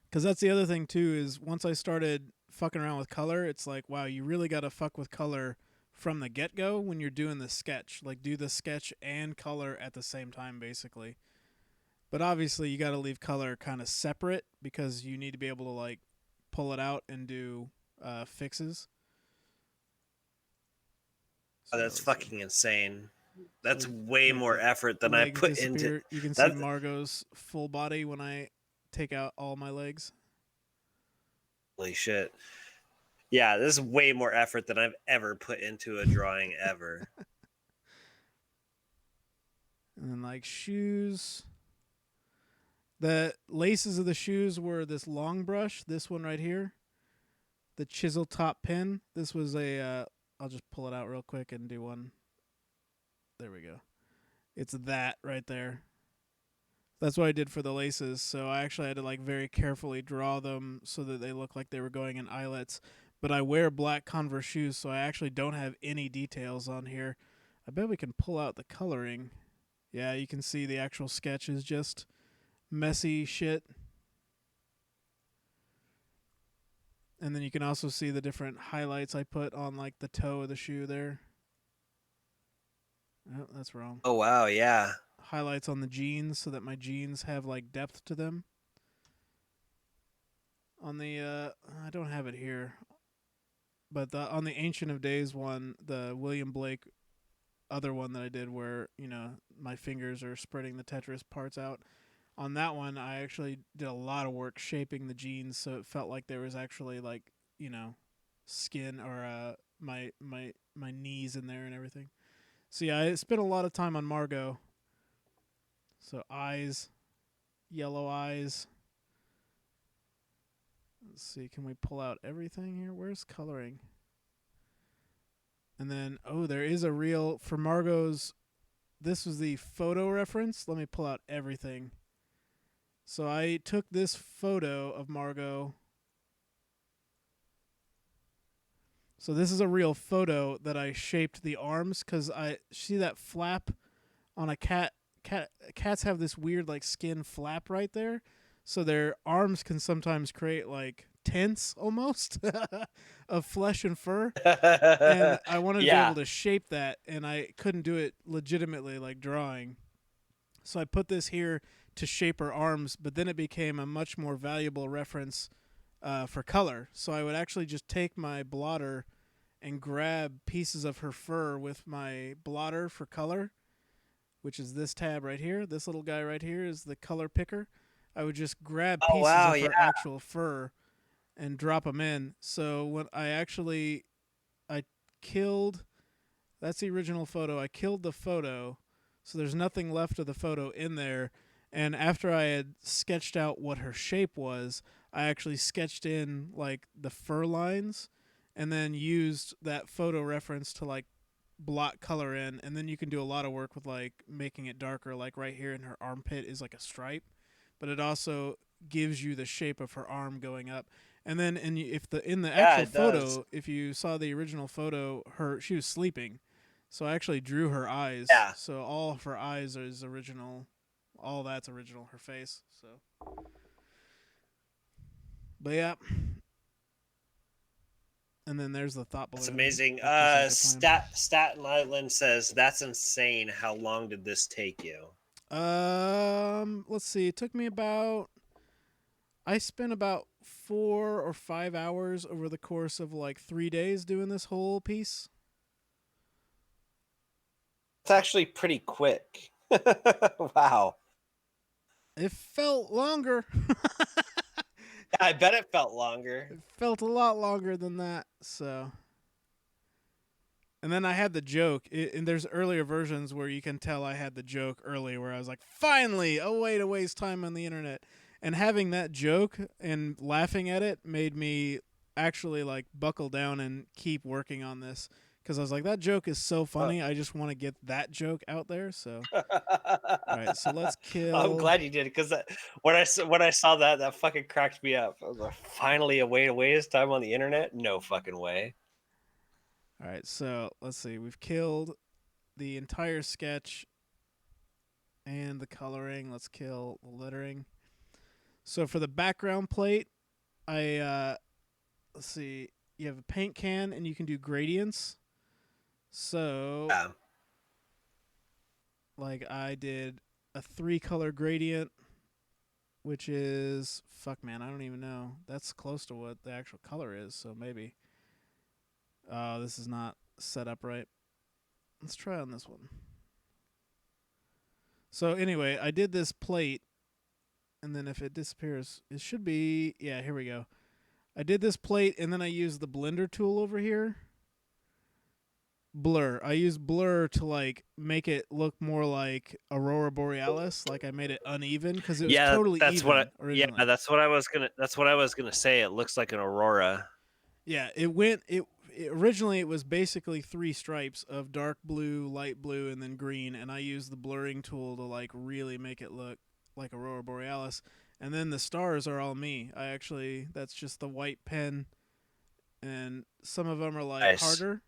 Because that's the other thing too is once I started fucking around with color, it's like wow, you really got to fuck with color from the get go when you're doing the sketch. Like do the sketch and color at the same time, basically. But obviously, you got to leave color kind of separate because you need to be able to like pull it out and do fixes. Oh, So that's let's see. fucking insane. So That's way like more the effort than I legs put into disappear. You can see that. Margot's full body when I take out all my legs. Holy shit. Yeah, this is way more effort than I've ever put into a drawing ever. And then like shoes. The laces of the shoes were this long brush. This one right here. The chisel top pin. This was a. I'll just pull it out real quick and do one. There we go. It's that right there. That's what I did for the laces. So I actually had to like very carefully draw them so that they look like they were going in eyelets. But I wear black Converse shoes, so I actually don't have any details on here. I bet we can pull out the coloring. Yeah, you can see the actual sketch is just messy shit. And then you can also see the different highlights I put on like the toe of the shoe there. Oh, that's wrong. Oh wow, yeah. Highlights on the jeans so that my jeans have like depth to them. On the I don't have it here, but on the Ancient of Days one, the William Blake other one that I did where, you know, my fingers are spreading the Tetris parts out. On that one, I actually did a lot of work shaping the jeans so it felt like there was actually like, you know, skin or my knees in there and everything. So yeah, I spent a lot of time on Margot. So eyes, yellow eyes. Let's see, can we pull out everything here? Where's coloring? And then, oh, there is a real, for Margot's, this was the photo reference. Let me pull out everything. So I took this photo of Margot. So this is a real photo that I shaped the arms because I see that flap on a cat. Cats have this weird like skin flap right there, so their arms can sometimes create like tents almost of flesh and fur. And I wanted to be able Yeah. to shape that, and I couldn't do it legitimately like drawing. So I put this here to shape her arms, but then it became a much more valuable reference for color. So I would actually just take my blotter and grab pieces of her fur with my blotter for color, which is this tab right here. This little guy right here is the color picker. I would just grab Oh pieces wow, of yeah. her actual fur and drop them in. So when I killed, that's the original photo. I killed the photo, so there's nothing left of the photo in there. And after I had sketched out what her shape was, I actually sketched in like the fur lines and then used that photo reference to like blot color in, and then you can do a lot of work with like making it darker, like right here in her armpit is like a stripe, but it also gives you the shape of her arm going up. And then if the in the Yeah, actual it does. photo, if you saw the original photo, her she was sleeping, so I actually drew her eyes, Yeah. so all of her eyes is original, all that's original, her face. So but yeah, and then there's the thought That's balloon amazing. with the cycle plan. Staten Island says that's insane. How long did this take you? Let's see. It took me about. I spent about 4 or 5 hours over the course of like 3 days doing this whole piece. It's actually pretty quick. Wow. It felt longer. I bet it felt longer. It felt a lot longer than that. So, and then I had the joke. And there's earlier versions where you can tell I had the joke early, where I was like, "Finally, a way to waste time on the internet." And having that joke and laughing at it made me actually like buckle down and keep working on this because I was like, that joke is so Uh, funny. I just want to get that joke out there. So, all right, so let's I'm kill. glad you did, because when I saw that, that fucking cracked me up. I was like, finally a way to waste time on the internet? No fucking way. All right, so let's see. We've killed the entire sketch and the coloring. Let's kill the lettering. So for the background plate, I let's see. You have a paint can and you can do gradients. So Yeah. like I did a 3 color gradient, which is fuck man, I don't even know. That's close to what the actual color is, so maybe. Oh, this is not set up right. Let's try on this one. So anyway, I did this plate, and then if it disappears, it should be yeah. Here we go. I did this plate, and then I used the blender tool over here. Blur. I used blur to like make it look more like Aurora Borealis. Like I made it uneven because it was Yeah, totally even originally. that's what I was gonna say. It looks like an aurora. Yeah, it originally it was basically 3 stripes of dark blue, light blue, and then green, and I used the blurring tool to like really make it look like Aurora Borealis. And then the stars are all me. I actually that's just the white pen, and some of them are like Nice. harder,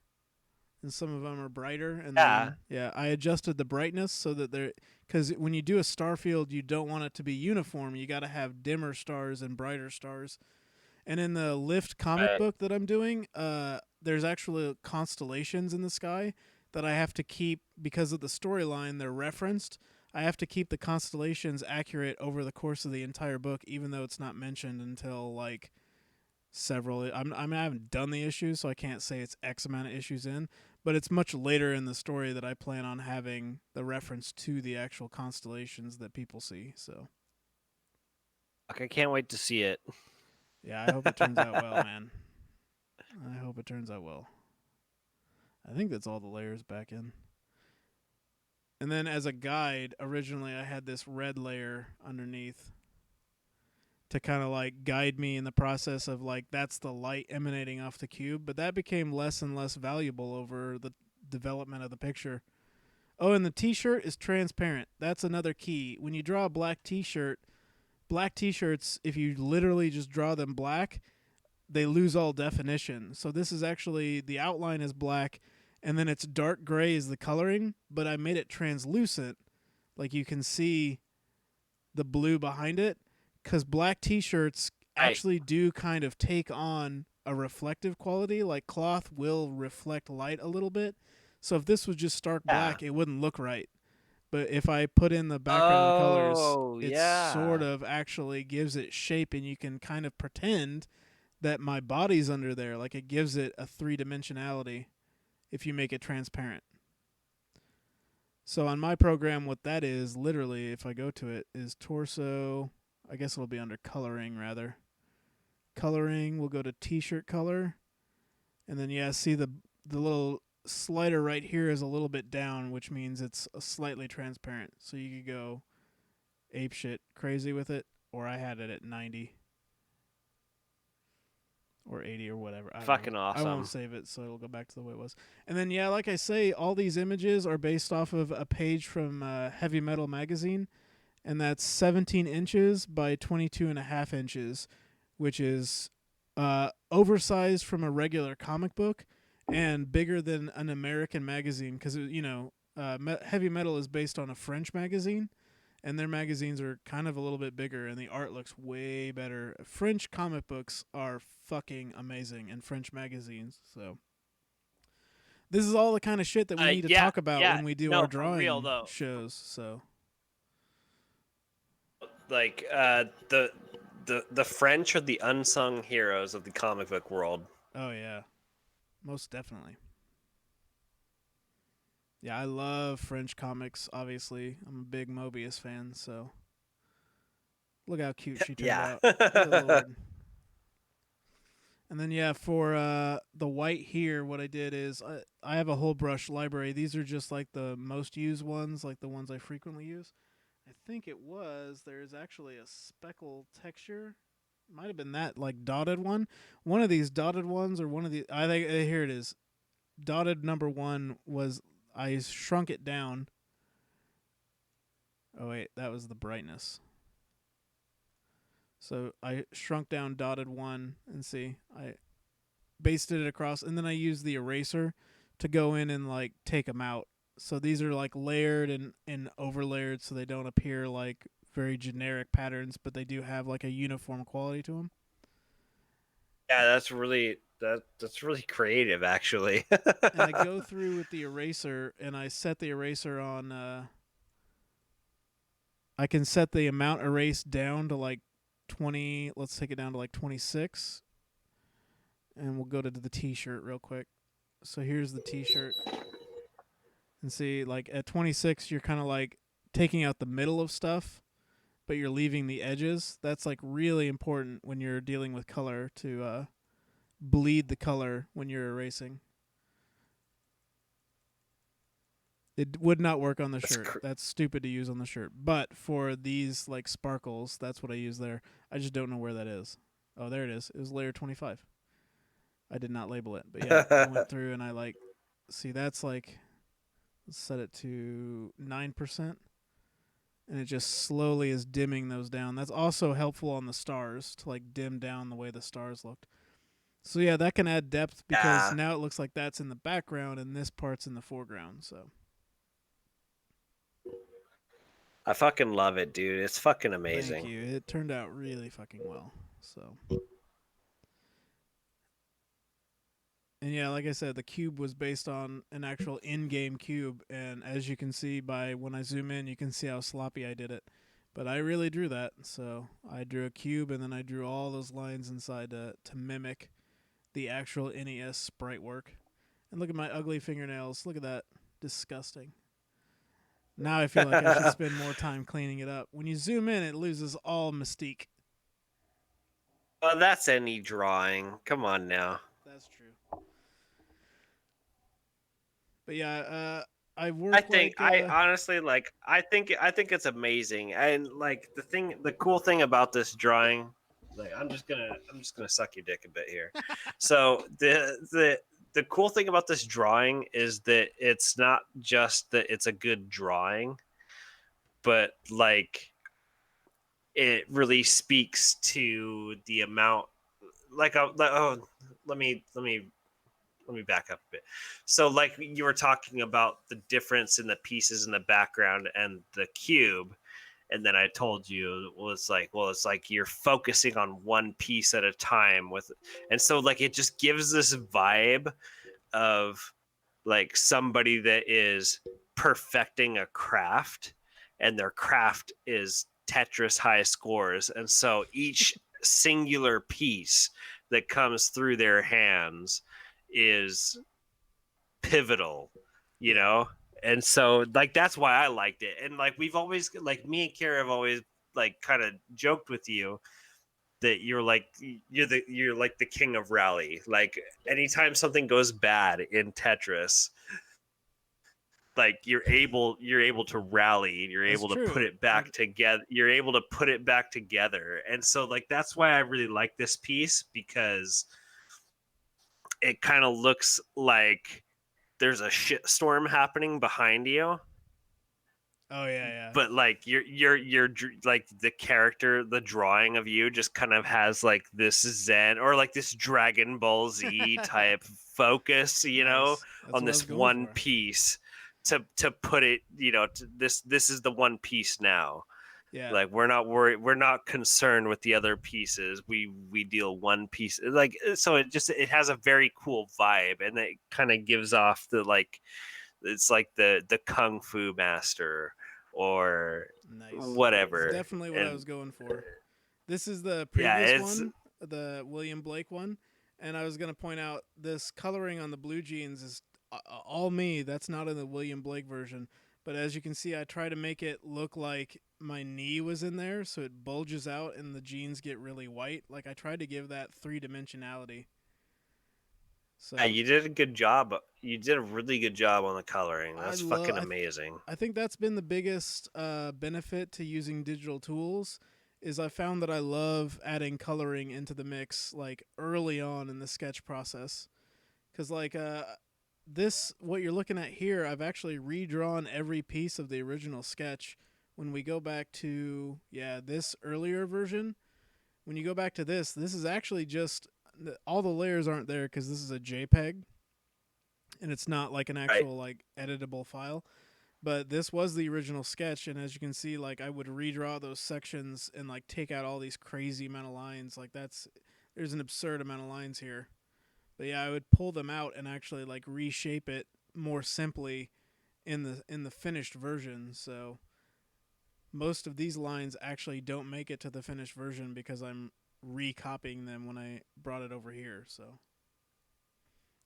and some of them are brighter. And Yeah. then yeah, I adjusted the brightness so that they're because when you do a star field, you don't want it to be uniform. You got to have dimmer stars and brighter stars. And in the Lift comic Right. book that I'm doing, there's actually constellations in the sky that I have to keep because of the storyline. They're referenced. I have to keep the constellations accurate over the course of the entire book, even though it's not mentioned until like several. I haven't done the issues, so I can't say it's X amount of issues in, but it's much later in the story that I plan on having the reference to the actual constellations that people see. So Okay, I can't wait to see it. yeah, I hope it turns out well, man. I hope it turns out well. I think that's all the layers back in. And then as a guide, originally I had this red layer underneath to kind of like guide me in the process of like that's the light emanating off the cube, but that became less and less valuable over the development of the picture. Oh, and the t-shirt is transparent. That's another key. When you draw a black t-shirts, if you literally just draw them black, they lose all definition. So this is actually the outline is black and then it's dark gray is the coloring, but I made it translucent. Like you can see the blue behind it cuz black t-shirts Right. actually do kind of take on a reflective quality, like cloth will reflect light a little bit. So if this was just stark Yeah. black, it wouldn't look right. But if I put in the background colors, Oh it sort yeah. of actually gives it shape and you can kind of pretend that my body's under there. Like it gives it a 3 dimensionality if you make it transparent. So on my program, what that is, literally, if I go to it, is torso. I guess it'll be under coloring rather. Coloring, we'll go to t-shirt color. And then yeah, see the little slider right here is a little bit down, which means it's a slightly transparent. So you could go ape shit crazy with it, or I had it at 90 or 80 or whatever. I don't know. Fucking I won't awesome. save it, so it'll go back to the way it was. And then, yeah, like I say, all these images are based off of a page from Heavy Metal Magazine, and that's 17 inches by 22 and a half inches, which is oversized from a regular comic book and bigger than an American magazine because, Heavy Metal is based on a French magazine and their magazines are kind of a little bit bigger and the art looks way better. French comic books are fucking amazing and French magazines. So this is all the kind of shit that we need to Yeah, talk about yeah. when we do our No, for real drawing though. shows. So Like the French are the unsung heroes of the comic book world. oh yeah, most definitely. Yeah, I love French comics, obviously. I'm a big Mobius fan, so look how cute she turned Yeah. out. Good lord. And then yeah, for the white here, what I did is I have a whole brush library. These are just like the most used ones, like the ones I frequently use. I think it was there's actually a speckle texture Might have been that like dotted one. One of these dotted ones, or one of the I think here it is. Dotted number one was I shrunk it down. Oh wait, that was the brightness. So I shrunk down dotted one and see I basted it across, and then I used the eraser to go in and like take them out. So these are like layered and overlayered, so they don't appear like very generic patterns, but they do have like a uniform quality to them. Yeah, that's really creative, actually. And I go through with the eraser, and I set the eraser on. I can set the amount erased down to like 20. Let's take it down to like 26, and we'll go to the T-shirt real quick. So here's the T-shirt, and see like at 26, you're kind of like taking out the middle of stuff, but you're leaving the edges. That's like really important when you're dealing with color to bleed the color when you're erasing. It would not work on the That's shirt. That's stupid to use on the shirt. But for these like sparkles, that's what I use there. I just don't know where that is. Oh, there it is. It was layer 25. I did not label it. But yeah, I went through and I like see that's like let's set it to 9%, and it just slowly is dimming those down. That's also helpful on the stars to like dim down the way the stars looked. So yeah, that can add depth because yeah, now it looks like that's in the background and this part's in the foreground. So I fucking love it, dude. It's fucking thank amazing. you. It turned out really fucking well. So and yeah, like I said, the cube was based on an actual in-game cube, and as you can see by when I zoom in, you can see how sloppy I did it. But I really drew that, so I drew a cube, and then I drew all those lines inside to mimic the actual NES sprite work. And look at my ugly fingernails. Look at that, disgusting. Now I feel like I should spend more time cleaning it up. When you zoom in, it loses all mystique. Well, that's any drawing. Come on now. That's true. But yeah, I I work think like I honestly like I think it's amazing. And like the cool thing about this drawing, like I'm just gonna suck your dick a bit here. So the cool thing about this drawing is that it's not just that it's a good drawing, but like it really speaks to the amount oh, let me let me back up a bit. So, like you were talking about the difference in the pieces in the background and the cube, and then I told you well, it's like you're focusing on one piece at a time with, and so like it just gives this vibe of like somebody that is perfecting a craft, and their craft is Tetris high scores, and so each singular piece that comes through their hands is pivotal, you yeah. know? And so like that's why I liked it. And like we've always like me and Kara have always like kind of joked with you that you're like the king of rally. Like anytime something goes bad in Tetris, like you're able to rally and you're That's able to put true. it back together. You're able to put it back together. And so like that's why I really like this piece, because it kind of looks like there's a shit storm happening behind you, Oh yeah, but like you're like the character, the drawing of you just kind of has like this zen or like this Dragon Ball Z yeah. type focus, you know, Nice. That's on what I was this going one for. piece to put it, you know, this is the one piece now. Yeah. Like we're not worried, we're not concerned with the other pieces. We deal one piece, like so it just it has a very cool vibe, and it kind of gives off the like it's like the kung fu master or Nice. It's whatever. definitely what I And was going for. This is the yeah, previous it's one, the William Blake one, and I was going to point out this coloring on the blue jeans is all me. That's not in the William Blake version. But as you can see, I try to make it look like my knee was in there, so it bulges out and the jeans get really white. Like I tried to give that three dimensionality. yeah, So you did a good job. You did a really good job on the coloring. I That's love. fucking amazing. I think that's been the biggest benefit to using digital tools is I found that I love adding coloring into the mix like early on in the sketch process. Cuz like this what you're looking at here, I've actually redrawn every piece of the original sketch. When we go back to this earlier version, when you go back to this is actually just all the layers aren't there cuz this is a JPEG and it's not like an Right. actual like editable file. But this was the original sketch, and as you can see, like I would redraw those sections and like take out all these crazy amount of lines. Like there's an absurd amount of lines here. But yeah, I would pull them out and actually like reshape it more simply in the finished version. So most of these lines actually don't make it to the finished version because I'm recopying them when I brought it over here. So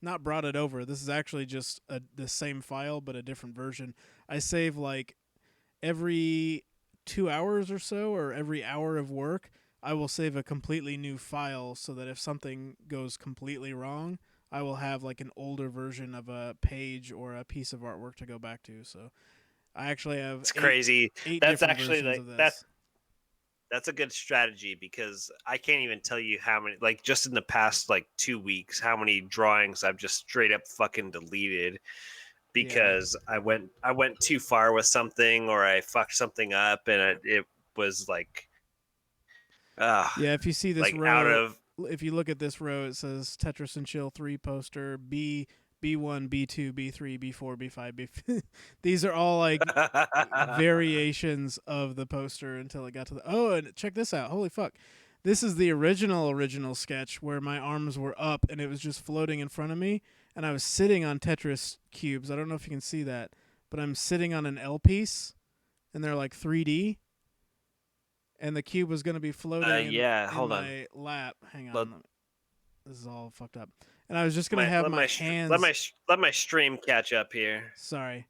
not brought it over. This is actually just the same file but a different version. I save like every 2 hours or so, or every hour of work, I will save a completely new file so that if something goes completely wrong, I will have like an older version of a page or a piece of artwork to go back to. So I actually have It's eight crazy. eight That's different actually versions like of that. this. That's a good strategy because I can't even tell you how many, like just in the past like 2 weeks, how many drawings I've just straight up fucking deleted Yeah. because I went too far with something or I fucked something up and it was uh Yeah, if you see this like out row, of if you look at this row, it says Tetris and Chill 3 poster, B1, B2, B3, B4, B5, B. These are all like variations of the poster until it got to the. Oh, and check this out. Holy fuck. This is the original sketch where my arms were up and it was just floating in front of me and I was sitting on Tetris cubes. I don't know if you can see that, but I'm sitting on an L piece and they're like 3D and the cube was going to be floating yeah, in hold on. my lap. Hang Let on. This is all fucked up. And I was just going to my have let my my let my hands let my stream catch up here. sorry.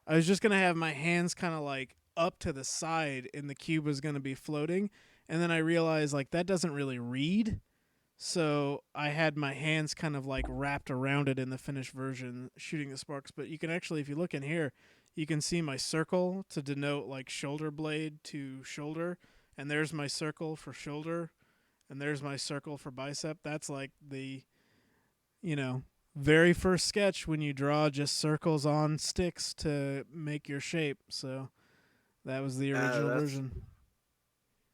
I was just gonna have my hands kind of like up to the side, and the cube was gonna be floating. And then I realized like that doesn't really read, so I had my hands kind of like wrapped around it in the finished version, shooting the sparks. But you can actually, if you look in here, you can see my circle to denote like shoulder blade to shoulder, and there's my circle for shoulder, and there's my circle for bicep. That's like the you know, very first sketch when you draw just circles on sticks to make your shape. So that was the original That's version.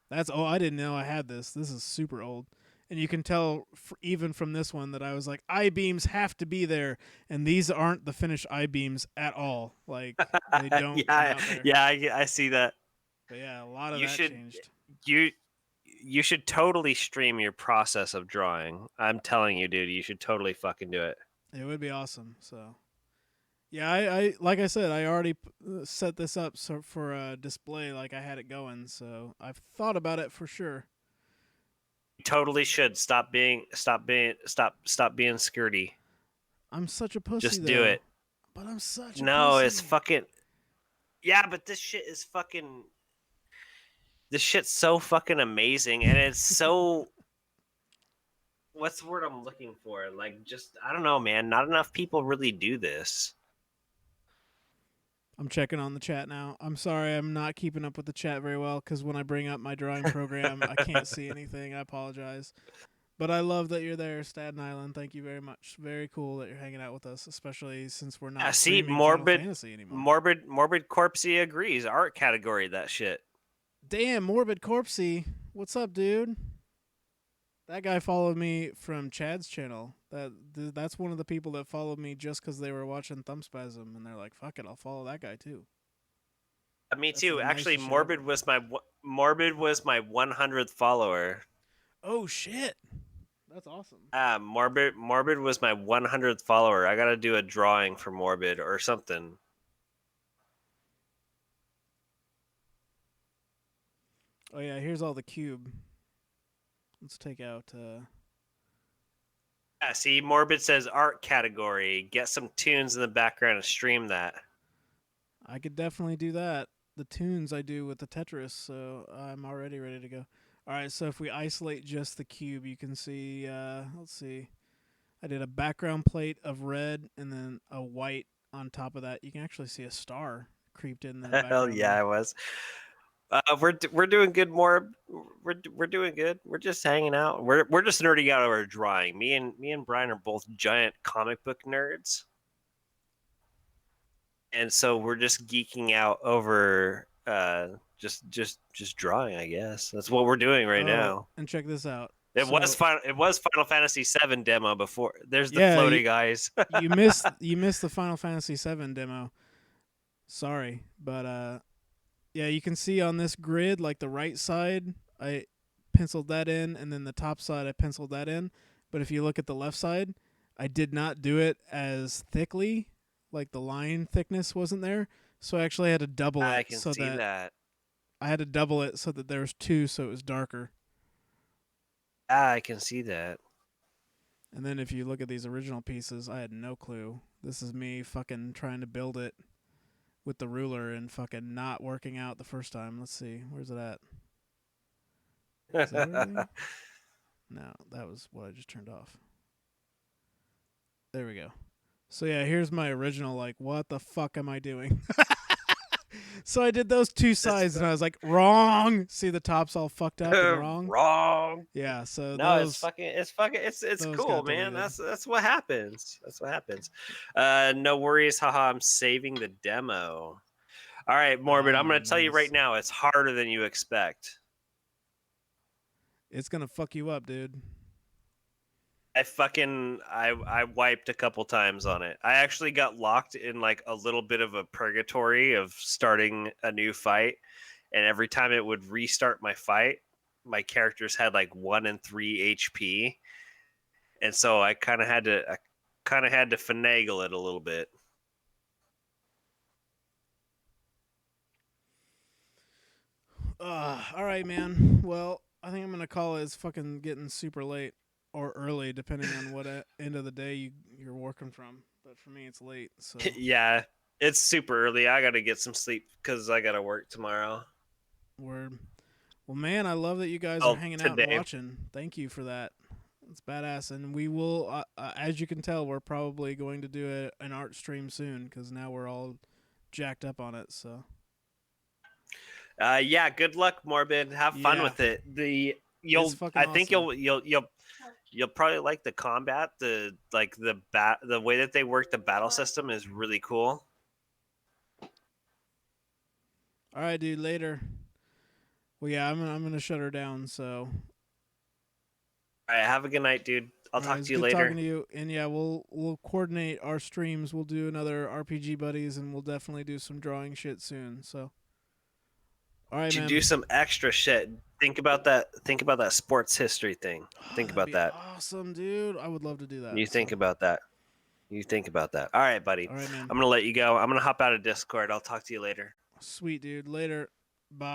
That's oh, I didn't know I had this. This is super old. And you can tell even from this one that I was like, I beams have to be there, and these aren't the finished I beams at all. Like they don't come yeah, out there. yeah, I see that. But yeah, a lot of You that should changed. you you should totally stream your process of drawing. I'm telling you, dude, you should totally fucking do it. It would be awesome. So yeah, I like I said, I already set this up so for a display. Like I had it going, so I've thought about it for sure. You totally should stop being skirty. I'm such a pussy Just do though. it. But I'm such a No, it's pussy. fucking yeah, but this shit's so fucking amazing and it's so what's the word I'm looking for? Like just I don't know, man. Not enough people really do this. I'm checking on the chat now. I'm sorry, I'm not keeping up with the chat very well because when I bring up my drawing program, I can't see anything. I apologize. But I love that you're there, Staten Island. Thank you very much. Very cool that you're hanging out with us, especially since we're Yeah, not see, streaming Final Fantasy anymore. morbid corpsey agrees. Art category that shit. Damn, Morbid Corpsey. What's up, dude? That guy followed me from Chad's channel. That's one of the people that followed me just because they were watching Thumbspasm, and they're like, "Fuck it, I'll follow that guy too." Me That's too. the Actually, nicest shit ever. Morbid was my 100th follower. Oh shit, that's awesome. Morbid was my 100th follower. I got to do a drawing for Morbid or something. Oh yeah, here's all the cube. Let's take out. Yeah, see, Morbid says art category. Get some tunes in the background and stream that. I could definitely do that. The tunes I do with the Tetris, so I'm already ready to go. All right, so if we isolate just the cube, you can see. Let's see. I did a background plate of red and then a white on top of that. You can actually see a star creeped in the Hell background yeah, there. I was. We're doing good. We're doing good. We're just hanging out. We're just nerding out over drawing. Me and Brian are both giant comic book nerds, and so we're just geeking out over just drawing. I guess that's what we're doing right Oh, now. and check this out. It was So Final Fantasy VII demo before. There's the yeah, floating eyes. you missed the Final Fantasy VII demo. Sorry, but yeah, you can see on this grid, like the right side, I penciled that in, and then the top side, I penciled that in. But if you look at the left side, I did not do it as thickly, like the line thickness wasn't there. So I actually had to double I it can so see that that. there was two, so it was darker. I can see that. And then if you look at these original pieces, I had no clue. This is me fucking trying to build it with the ruler and fucking not working out the first time. Let's see, where's it at? Is that everything? No, that was what I just turned off. There we go. So yeah, here's my original. Like, what the fuck am I doing? So I did those two That's sides, and I was like, wrong. See, the top's all fucked up and wrong. wrong. Yeah, so No, those it's those cool, got man. deleted. That's what happens. That's what happens. No worries, haha. I'm saving the demo. All right, Morbid. I'm Oh, gonna tell you right nice. now, it's harder than you expect. It's gonna fuck you up, dude. I wiped a couple times on it. I actually got locked in like a little bit of a purgatory of starting a new fight, and every time it would restart my fight, my characters had like 1 and 3 HP, and so I kind of had to finagle it a little bit. All right, man. Well, I think I'm gonna call it. It's fucking getting super late or early, depending on what end of the day you're working from. But for me, it's late. So Yeah, it's super early. I got to get some sleep because I got to work tomorrow. we're well, man. I love that you guys are Oh, hanging out and today. watching. Thank you for that. It's badass, and we will. As you can tell, we're probably going to do an art stream soon because now we're all jacked up on it. So Yeah, good luck, Morbid. Have fun yeah, with it. it's You'll fucking I think awesome. you'll probably like the combat. The way that they work the battle system is really cool. All right, dude. Later. Well, yeah, I'm gonna shut her down. So All right, have a good night, dude. I'll all right, talk it's to you good talking later. to you. And yeah, we'll coordinate our streams. We'll do another RPG buddies, and we'll definitely do some drawing shit soon. So all right, Should do man. some extra shit. Think about that. Think about that sports history thing. Oh, Think that'd about be that. awesome, dude. I would love to do that. You think So about that. You think about that. All right, buddy. all right, man. I'm gonna let you go. I'm gonna hop out of Discord. I'll talk to you later. Sweet, dude. Later.